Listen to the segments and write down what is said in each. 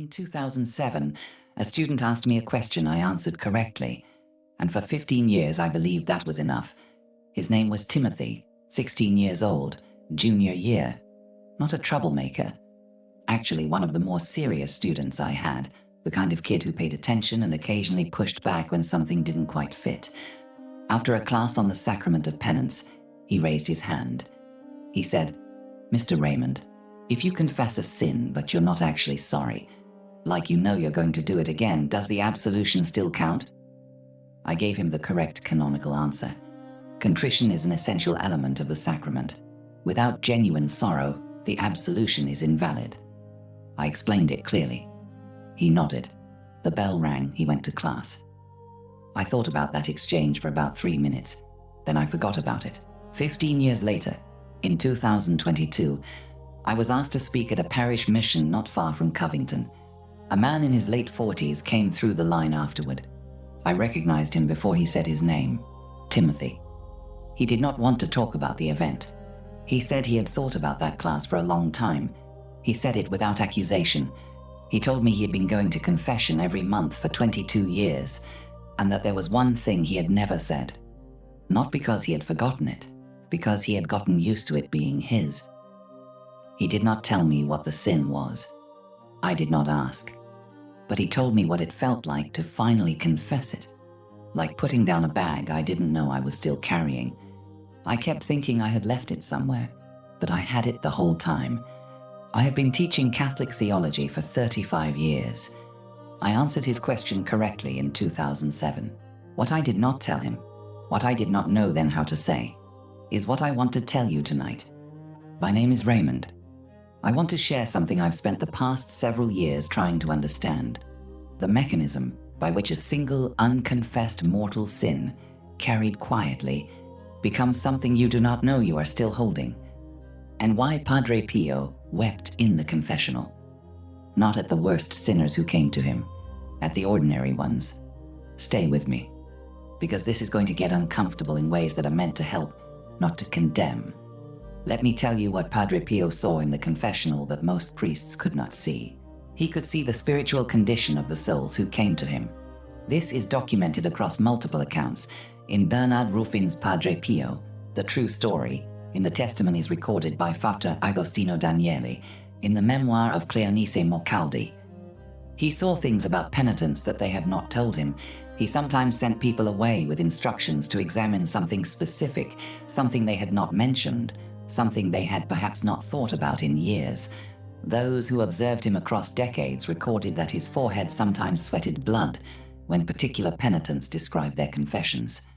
2007, a student asked me a question I answered correctly, and for 15 years I believed that was enough. His name was Timothy, 16 years old, junior year. Not a troublemaker. Actually, one of the more serious students I had, the kind of kid who paid attention and occasionally pushed back when something didn't quite fit. After a class on the sacrament of penance, he raised his hand. He said, "Mr. Raymond, if you confess a sin but you're not actually sorry, like you know you're going to do it again, does the absolution still count?" I gave him the correct canonical answer. Contrition is an essential element of the sacrament. Without genuine sorrow, the absolution is invalid. I explained it clearly. He nodded. The bell rang, he went to class. I thought about that exchange for about 3 minutes. Then I forgot about it. 15 years later, in 2022, I was asked to speak at a parish mission not far from Covington. A man in his late 40s came through the line afterward. I recognized him before he said his name, Timothy. He did not want to talk about the event. He said he had thought about that class for a long time. He said it without accusation. He told me he had been going to confession every month for 22 years, and that there was one thing he had never said. Not because he had forgotten it, because he had gotten used to it being his. He did not tell me what the sin was. I did not ask. But he told me what it felt like to finally confess it. Like putting down a bag I didn't know I was still carrying. I kept thinking I had left it somewhere, but I had it the whole time. I have been teaching Catholic theology for 35 years. I answered his question correctly in 2007. What I did not tell him, what I did not know then how to say, is what I want to tell you tonight. My name is Raymond. I want to share something I've spent the past several years trying to understand. The mechanism by which a single unconfessed mortal sin, carried quietly, becomes something you do not know you are still holding. And why Padre Pio wept in the confessional. Not at the worst sinners who came to him, at the ordinary ones. Stay with me, because this is going to get uncomfortable in ways that are meant to help, not to condemn. Let me tell you what Padre Pio saw in the confessional that most priests could not see. He could see the spiritual condition of the souls who came to him. This is documented across multiple accounts in Bernard Ruffin's Padre Pio, The True Story, in the testimonies recorded by Frater Agostino Danieli, in the memoir of Cleonice Morcaldi. He saw things about penitents that they had not told him. He sometimes sent people away with instructions to examine something specific, something they had not mentioned, something they had perhaps not thought about in years. Those who observed him across decades recorded that his forehead sometimes sweated blood when particular penitents described their confessions.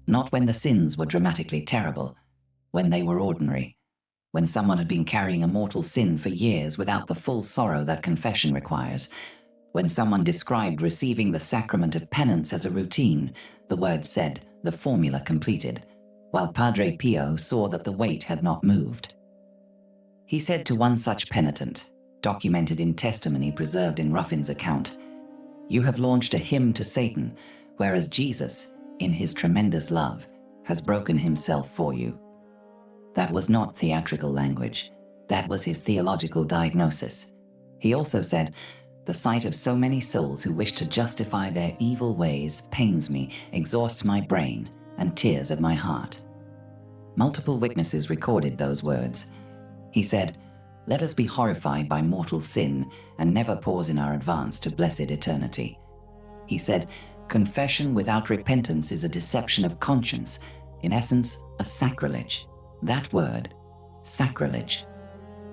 Not when the sins were dramatically terrible, when they were ordinary, when someone had been carrying a mortal sin for years without the full sorrow that confession requires, when someone described receiving the sacrament of penance as a routine, the word said, the formula completed, while Padre Pio saw that the weight had not moved. He said to one such penitent, documented in testimony preserved in Ruffin's account, "You have launched a hymn to Satan, whereas Jesus, in his tremendous love, has broken himself for you." That was not theatrical language. That was his theological diagnosis. He also said, "The sight of so many souls who wish to justify their evil ways pains me, exhausts my brain, and tears at my heart." Multiple witnesses recorded those words. He said, "Let us be horrified by mortal sin and never pause in our advance to blessed eternity." He said, "Confession without repentance is a deception of conscience, in essence, a sacrilege." That word, sacrilege.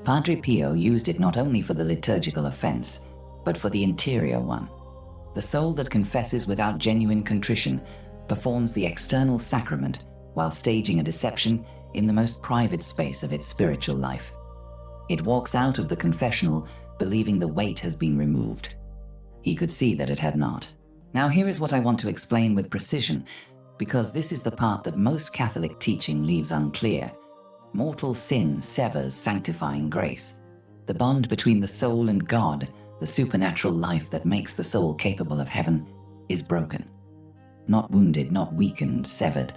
Padre Pio used it not only for the liturgical offense, but for the interior one. The soul that confesses without genuine contrition performs the external sacrament while staging a deception in the most private space of its spiritual life. It walks out of the confessional believing the weight has been removed. He could see that it had not. Now here is what I want to explain with precision, because this is the part that most Catholic teaching leaves unclear. Mortal sin severs sanctifying grace. The bond between the soul and God, the supernatural life that makes the soul capable of heaven, is broken. Not wounded, not weakened, severed.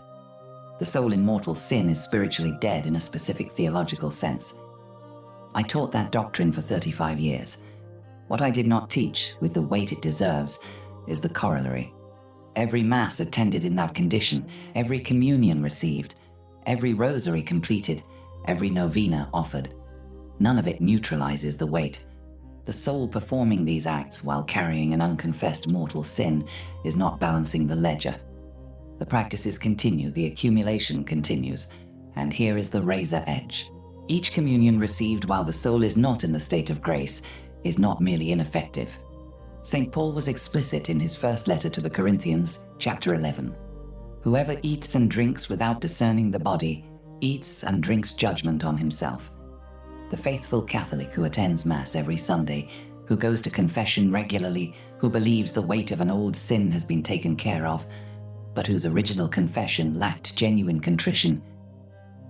The soul in mortal sin is spiritually dead in a specific theological sense. I taught that doctrine for 35 years. What I did not teach, with the weight it deserves, is the corollary. Every Mass attended in that condition, every communion received, every rosary completed, every novena offered. None of it neutralizes the weight. The soul performing these acts while carrying an unconfessed mortal sin is not balancing the ledger. The practices continue, the accumulation continues, and here is the razor edge. Each communion received while the soul is not in the state of grace is not merely ineffective. St. Paul was explicit in his first letter to the Corinthians, chapter 11. Whoever eats and drinks without discerning the body, eats and drinks judgment on himself. The faithful Catholic who attends Mass every Sunday, who goes to confession regularly, who believes the weight of an old sin has been taken care of, but whose original confession lacked genuine contrition,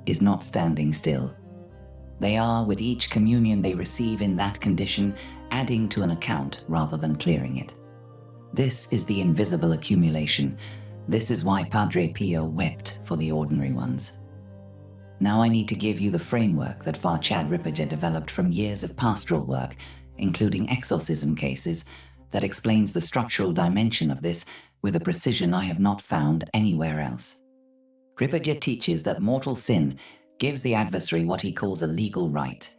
is not standing still. They are, with each communion they receive in that condition, adding to an account rather than clearing it. This is the invisible accumulation. This is why Padre Pio wept for the ordinary ones. Now I need to give you the framework that Father Chad Ripperger developed from years of pastoral work, including exorcism cases, that explains the structural dimension of this with a precision I have not found anywhere else. Ripperger teaches that mortal sin gives the adversary what he calls a legal right,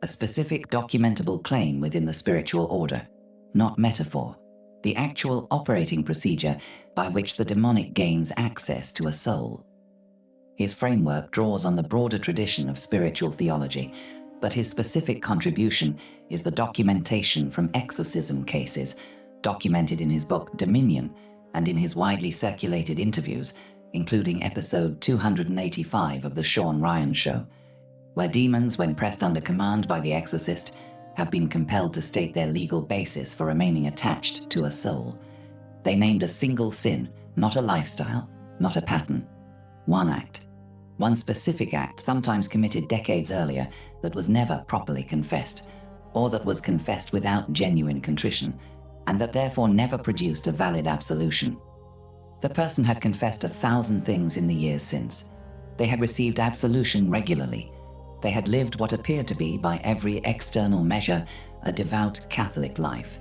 a specific documentable claim within the spiritual order, not metaphor, the actual operating procedure by which the demonic gains access to a soul. His framework draws on the broader tradition of spiritual theology, but his specific contribution is the documentation from exorcism cases, documented in his book Dominion and in his widely circulated interviews, including episode 285 of The Shawn Ryan Show, where demons, when pressed under command by the exorcist, have been compelled to state their legal basis for remaining attached to a soul. They named a single sin, not a lifestyle, not a pattern. One act. One specific act, sometimes committed decades earlier, that was never properly confessed, or that was confessed without genuine contrition, and that therefore never produced a valid absolution. The person had confessed 1,000 things in the years since. They had received absolution regularly. They had lived what appeared to be, by every external measure, a devout Catholic life.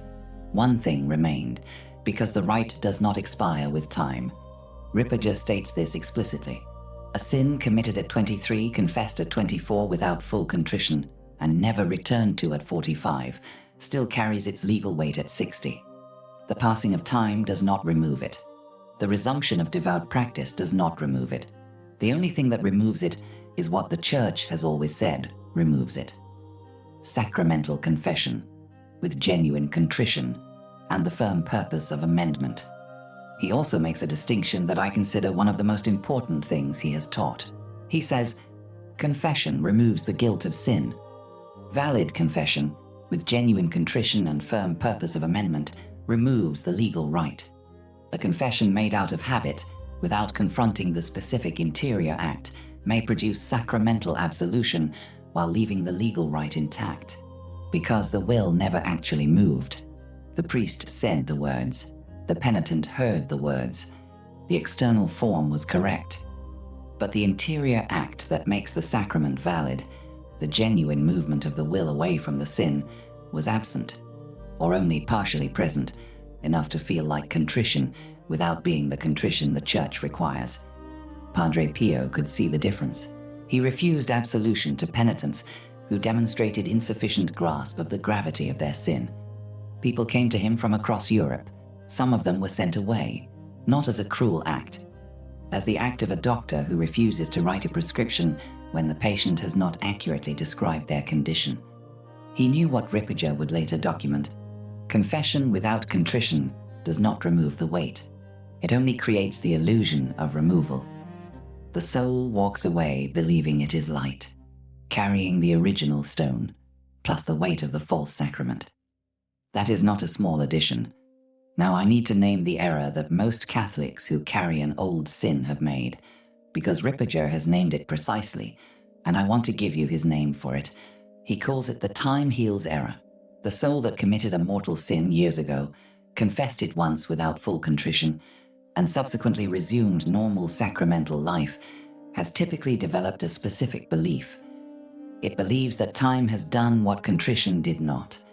One thing remained, because the rite does not expire with time. Ripperger states this explicitly. A sin committed at 23, confessed at 24 without full contrition, and never returned to at 45, still carries its legal weight at 60. The passing of time does not remove it. The resumption of devout practice does not remove it. The only thing that removes it is what the Church has always said removes it. Sacramental confession, with genuine contrition, and the firm purpose of amendment. He also makes a distinction that I consider one of the most important things he has taught. He says, confession removes the guilt of sin. Valid confession, with genuine contrition and firm purpose of amendment, removes the legal right. A confession made out of habit, without confronting the specific interior act, may produce sacramental absolution while leaving the legal right intact, because the will never actually moved. The priest said the words. The penitent heard the words. The external form was correct. But the interior act that makes the sacrament valid, the genuine movement of the will away from the sin, was absent, or only partially present, enough to feel like contrition without being the contrition the Church requires. Padre Pio could see the difference. He refused absolution to penitents who demonstrated insufficient grasp of the gravity of their sin. People came to him from across Europe. Some of them were sent away, not as a cruel act, as the act of a doctor who refuses to write a prescription when the patient has not accurately described their condition. He knew what Ripperger would later document. Confession without contrition does not remove the weight. It only creates the illusion of removal. The soul walks away believing it is light, carrying the original stone, plus the weight of the false sacrament. That is not a small addition. Now I need to name the error that most Catholics who carry an old sin have made, because Ripperger has named it precisely, and I want to give you his name for it. He calls it the time heals error. The soul that committed a mortal sin years ago, confessed it once without full contrition, and subsequently resumed normal sacramental life, has typically developed a specific belief. It believes that time has done what contrition did not.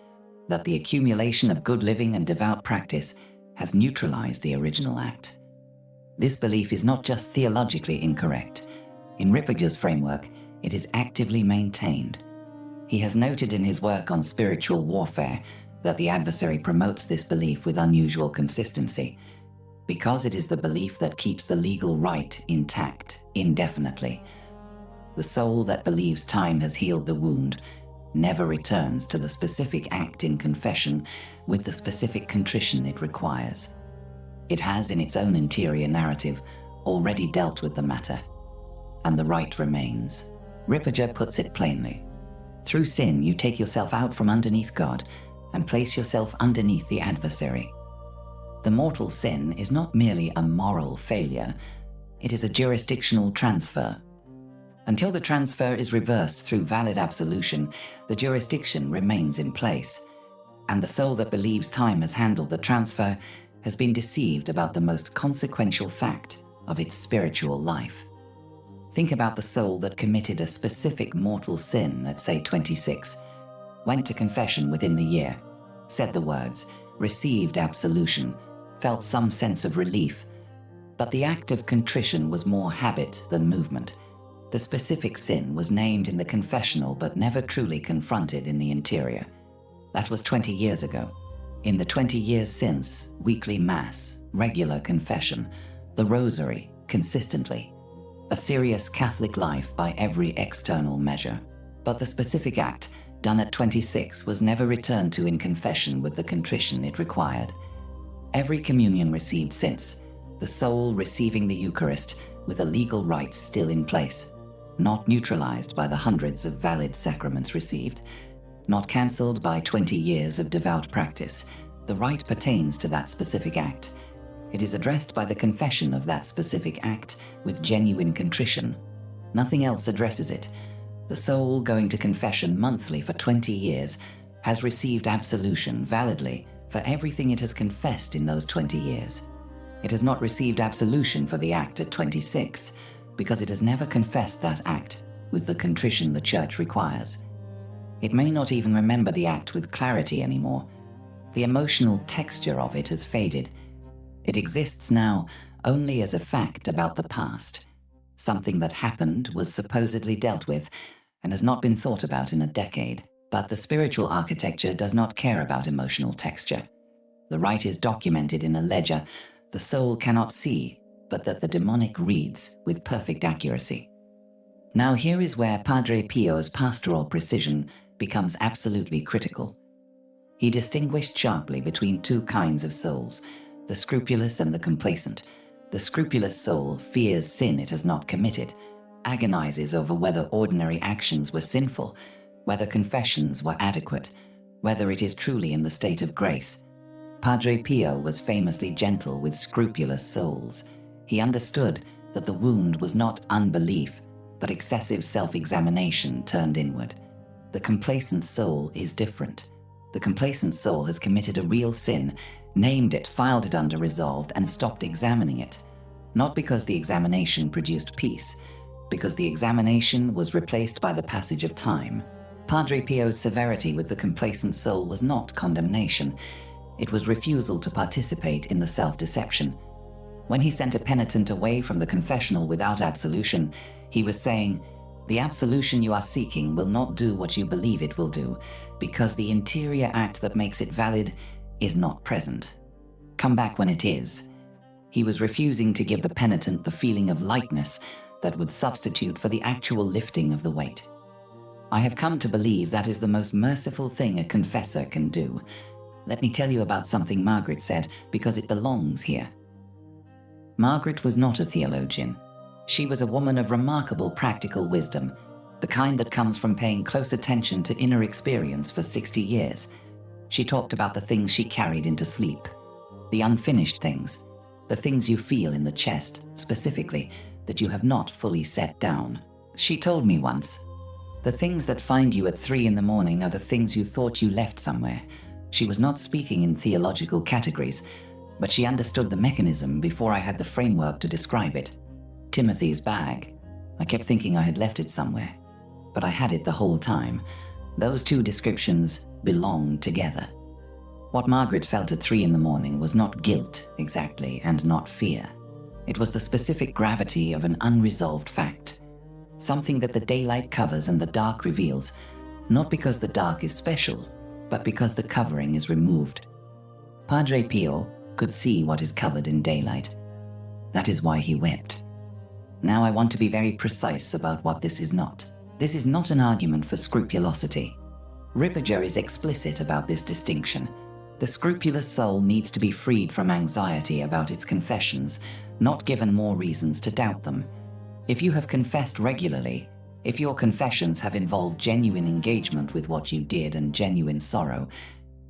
that the accumulation of good living and devout practice has neutralized the original act. This belief is not just theologically incorrect. In Ripperger's framework, it is actively maintained. He has noted in his work on spiritual warfare that the adversary promotes this belief with unusual consistency, because it is the belief that keeps the legal right intact indefinitely. The soul that believes time has healed the wound never returns to the specific act in confession with the specific contrition it requires. It has, in its own interior narrative, already dealt with the matter, and the right remains. Ripperger puts it plainly. Through sin, you take yourself out from underneath God and place yourself underneath the adversary. The mortal sin is not merely a moral failure, it is a jurisdictional transfer. Until the transfer is reversed through valid absolution, the jurisdiction remains in place, and the soul that believes time has handled the transfer has been deceived about the most consequential fact of its spiritual life. Think about the soul that committed a specific mortal sin at, say, 26, went to confession within the year, said the words, received absolution, felt some sense of relief, but the act of contrition was more habit than movement. The specific sin was named in the confessional but never truly confronted in the interior. That was 20 years ago. In the 20 years since, weekly mass, regular confession, the rosary, consistently, a serious Catholic life by every external measure. But the specific act, done at 26, was never returned to in confession with the contrition it required. Every communion received since, the soul receiving the Eucharist with a legal right still in place, not neutralized by the hundreds of valid sacraments received, not cancelled by 20 years of devout practice. The right pertains to that specific act. It is addressed by the confession of that specific act with genuine contrition. Nothing else addresses it. The soul going to confession monthly for 20 years has received absolution validly for everything it has confessed in those 20 years. It has not received absolution for the act at 26 because it has never confessed that act with the contrition the Church requires. It may not even remember the act with clarity anymore. The emotional texture of it has faded. It exists now only as a fact about the past, something that happened, was supposedly dealt with, and has not been thought about in a decade. But the spiritual architecture does not care about emotional texture. The rite is documented in a ledger the soul cannot see, but that the demonic reads with perfect accuracy. Now here is where Padre Pio's pastoral precision becomes absolutely critical. He distinguished sharply between two kinds of souls, the scrupulous and the complacent. The scrupulous soul fears sin it has not committed, agonizes over whether ordinary actions were sinful, whether confessions were adequate, whether it is truly in the state of grace. Padre Pio was famously gentle with scrupulous souls. He understood that the wound was not unbelief, but excessive self-examination turned inward. The complacent soul is different. The complacent soul has committed a real sin, named it, filed it under resolved, and stopped examining it. Not because the examination produced peace, because the examination was replaced by the passage of time. Padre Pio's severity with the complacent soul was not condemnation. It was refusal to participate in the self-deception. When he sent a penitent away from the confessional without absolution, he was saying, "The absolution you are seeking will not do what you believe it will do, because the interior act that makes it valid is not present. Come back when it is." He was refusing to give the penitent the feeling of lightness that would substitute for the actual lifting of the weight. I have come to believe that is the most merciful thing a confessor can do. Let me tell you about something Margaret said, because it belongs here. Margaret was not a theologian. She was a woman of remarkable practical wisdom, the kind that comes from paying close attention to inner experience for 60 years. She talked about the things she carried into sleep, the unfinished things, the things you feel in the chest, specifically, that you have not fully set down. She told me once, "The things that find you at 3 in the morning are the things you thought you left somewhere." She was not speaking in theological categories, but she understood the mechanism before I had the framework to describe it. Timothy's bag. I kept thinking I had left it somewhere, but I had it the whole time. Those two descriptions belong together. What Margaret felt at 3 in the morning was not guilt, exactly, and not fear. It was the specific gravity of an unresolved fact, something that the daylight covers and the dark reveals, not because the dark is special, but because the covering is removed. Padre Pio could see what is covered in daylight. That is why he wept. Now I want to be very precise about what this is not. This is not an argument for scrupulosity. Ripperger is explicit about this distinction. The scrupulous soul needs to be freed from anxiety about its confessions, not given more reasons to doubt them. If you have confessed regularly, if your confessions have involved genuine engagement with what you did and genuine sorrow,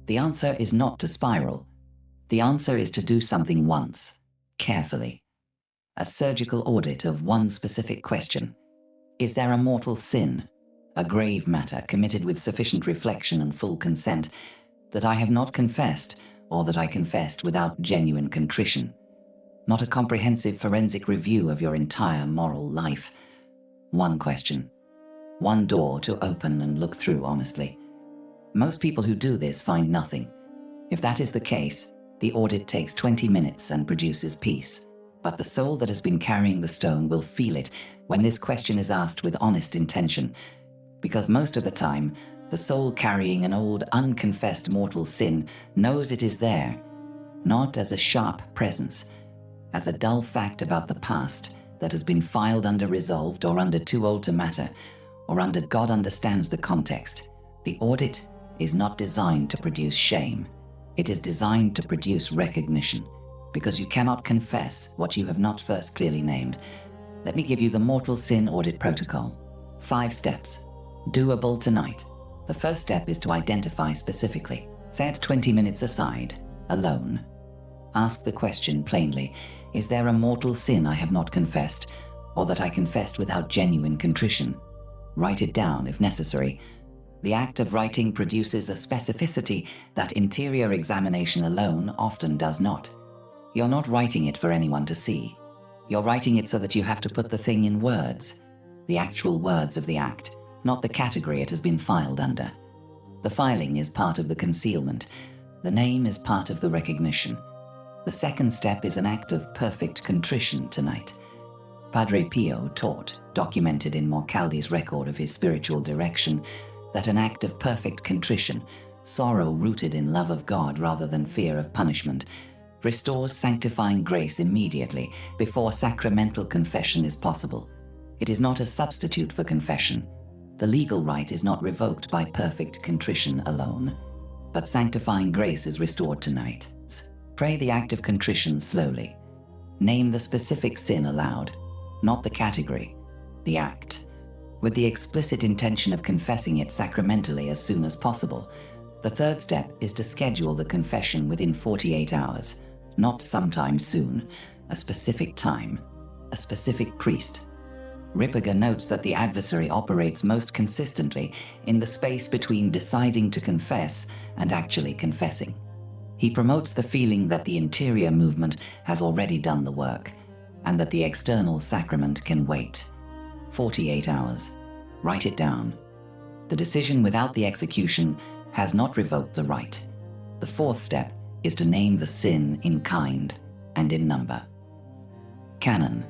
the answer is not to spiral. The answer is to do something once, carefully. A surgical audit of one specific question. Is there a mortal sin, a grave matter committed with sufficient reflection and full consent, that I have not confessed, or that I confessed without genuine contrition? Not a comprehensive forensic review of your entire moral life. One question. One door to open and look through honestly. Most people who do this find nothing. If that is the case, the audit takes 20 minutes and produces peace. But the soul that has been carrying the stone will feel it when this question is asked with honest intention, because most of the time, the soul carrying an old, unconfessed mortal sin knows it is there, not as a sharp presence, as a dull fact about the past that has been filed under resolved or under too old to matter, or under God understands the context. The audit is not designed to produce shame. It is designed to produce recognition, because you cannot confess what you have not first clearly named. Let me give you the mortal sin audit protocol. 5 steps. Doable tonight. The first step is to identify specifically. Set 20 minutes aside, alone. Ask the question plainly. Is there a mortal sin I have not confessed, or that I confessed without genuine contrition? Write it down if necessary. The act of writing produces a specificity that interior examination alone often does not. You're not writing it for anyone to see. You're writing it so that you have to put the thing in words, the actual words of the act, not the category it has been filed under. The filing is part of the concealment. The name is part of the recognition. The second step is an act of perfect contrition tonight. Padre Pio taught, documented in Morcaldi's record of his spiritual direction, that an act of perfect contrition, sorrow rooted in love of God rather than fear of punishment, restores sanctifying grace immediately before sacramental confession is possible. It is not a substitute for confession. The legal right is not revoked by perfect contrition alone, but sanctifying grace is restored tonight. Pray the act of contrition slowly. Name the specific sin aloud, not the category, the act, with the explicit intention of confessing it sacramentally as soon as possible. The third step is to schedule the confession within 48 hours, not sometime soon, a specific time, a specific priest. Ripperger notes that the adversary operates most consistently in the space between deciding to confess and actually confessing. He promotes the feeling that the interior movement has already done the work, and that the external sacrament can wait. 48 hours. Write it down. The decision without the execution has not revoked the right. The fourth step is to name the sin in kind and in number. Canon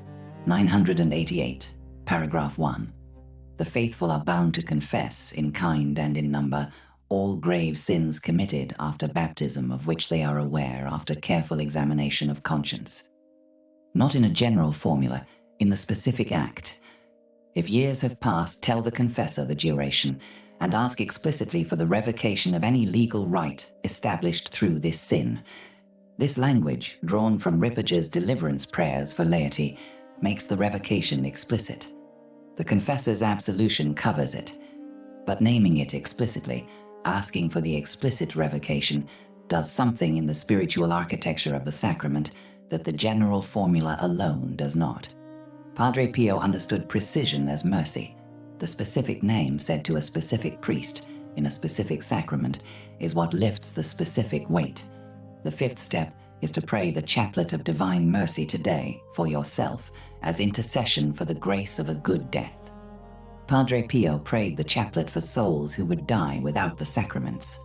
988, paragraph 1. The faithful are bound to confess in kind and in number all grave sins committed after baptism of which they are aware after careful examination of conscience. Not in a general formula, in the specific act. If years have passed, tell the confessor the duration, and ask explicitly for the revocation of any legal right established through this sin. This language, drawn from Ripperger's deliverance prayers for laity, makes the revocation explicit. The confessor's absolution covers it, but naming it explicitly, asking for the explicit revocation, does something in the spiritual architecture of the sacrament that the general formula alone does not. Padre Pio understood precision as mercy. The specific name said to a specific priest in a specific sacrament is what lifts the specific weight. The fifth step is to pray the chaplet of divine mercy today for yourself as intercession for the grace of a good death. Padre Pio prayed the chaplet for souls who would die without the sacraments.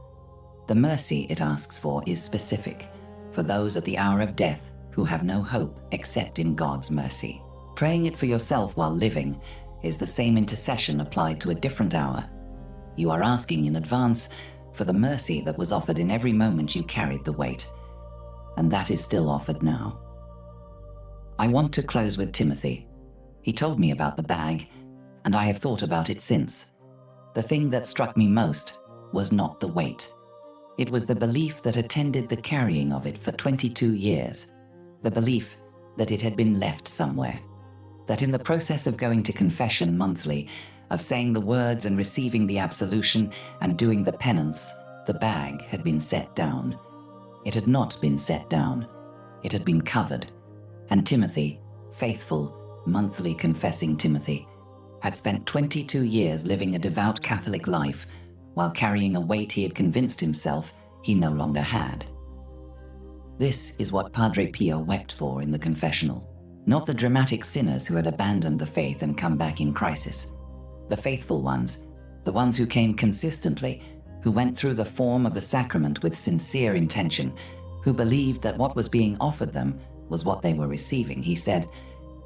The mercy it asks for is specific, for those at the hour of death who have no hope except in God's mercy. Praying it for yourself while living is the same intercession applied to a different hour. You are asking in advance for the mercy that was offered in every moment you carried the weight, and that is still offered now. I want to close with Timothy. He told me about the bag, and I have thought about it since. The thing that struck me most was not the weight. It was the belief that attended the carrying of it for 22 years, the belief that it had been left somewhere, that in the process of going to confession monthly, of saying the words and receiving the absolution and doing the penance, the bag had been set down. It had not been set down. It had been covered. And Timothy, faithful, monthly confessing Timothy, had spent 22 years living a devout Catholic life while carrying a weight he had convinced himself he no longer had. This is what Padre Pio wept for in the confessional, not the dramatic sinners who had abandoned the faith and come back in crisis. The faithful ones, the ones who came consistently, who went through the form of the sacrament with sincere intention, who believed that what was being offered them was what they were receiving. He said,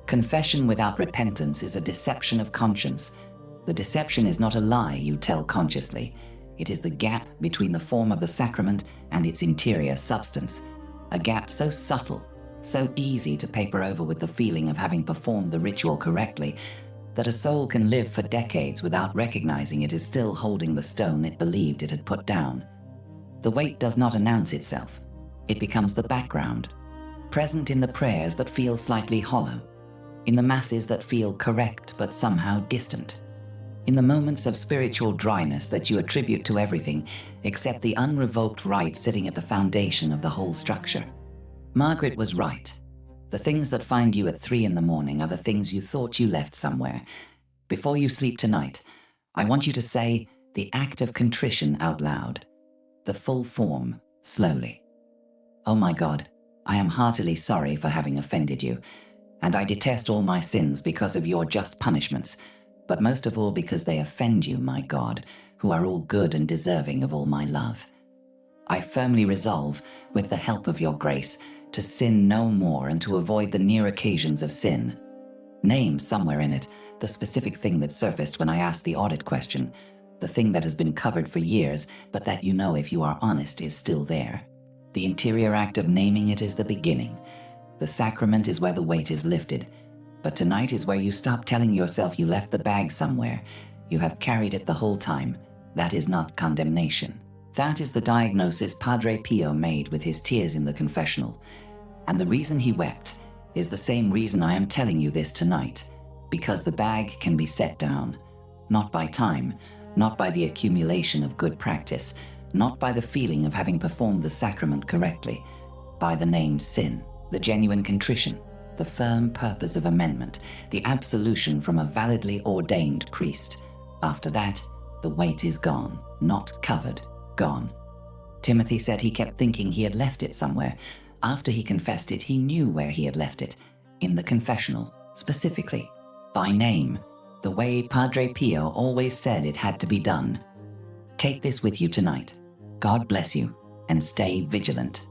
"Confession without repentance is a deception of conscience. The deception is not a lie you tell consciously. It is the gap between the form of the sacrament and its interior substance, a gap so subtle, so easy to paper over with the feeling of having performed the ritual correctly, that a soul can live for decades without recognizing it is still holding the stone it believed it had put down. The weight does not announce itself. It becomes the background, present in the prayers that feel slightly hollow, in the masses that feel correct but somehow distant, in the moments of spiritual dryness that you attribute to everything except the unrevoked right sitting at the foundation of the whole structure. Margaret was right. The things that find you at 3 a.m. are the things you thought you left somewhere. Before you sleep tonight, I want you to say the act of contrition out loud, the full form, slowly. Oh my God, I am heartily sorry for having offended you, and I detest all my sins because of your just punishments, but most of all because they offend you, my God, who are all good and deserving of all my love. I firmly resolve, with the help of your grace, to sin no more and to avoid the near occasions of sin. Name somewhere in it the specific thing that surfaced when I asked the audit question, the thing that has been covered for years, but that you know if you are honest is still there. The interior act of naming it is the beginning. The sacrament is where the weight is lifted, but tonight is where you stop telling yourself you left the bag somewhere. You have carried it the whole time. That is not condemnation. That is the diagnosis Padre Pio made with his tears in the confessional. And the reason he wept is the same reason I am telling you this tonight, because the bag can be set down, not by time, not by the accumulation of good practice, not by the feeling of having performed the sacrament correctly, by the named sin, the genuine contrition, the firm purpose of amendment, the absolution from a validly ordained priest. After that, the weight is gone, not covered, gone. Timothy said he kept thinking he had left it somewhere. After he confessed it, he knew where he had left it, in the confessional, specifically, by name, the way Padre Pio always said it had to be done. Take this with you tonight. God bless you, and stay vigilant.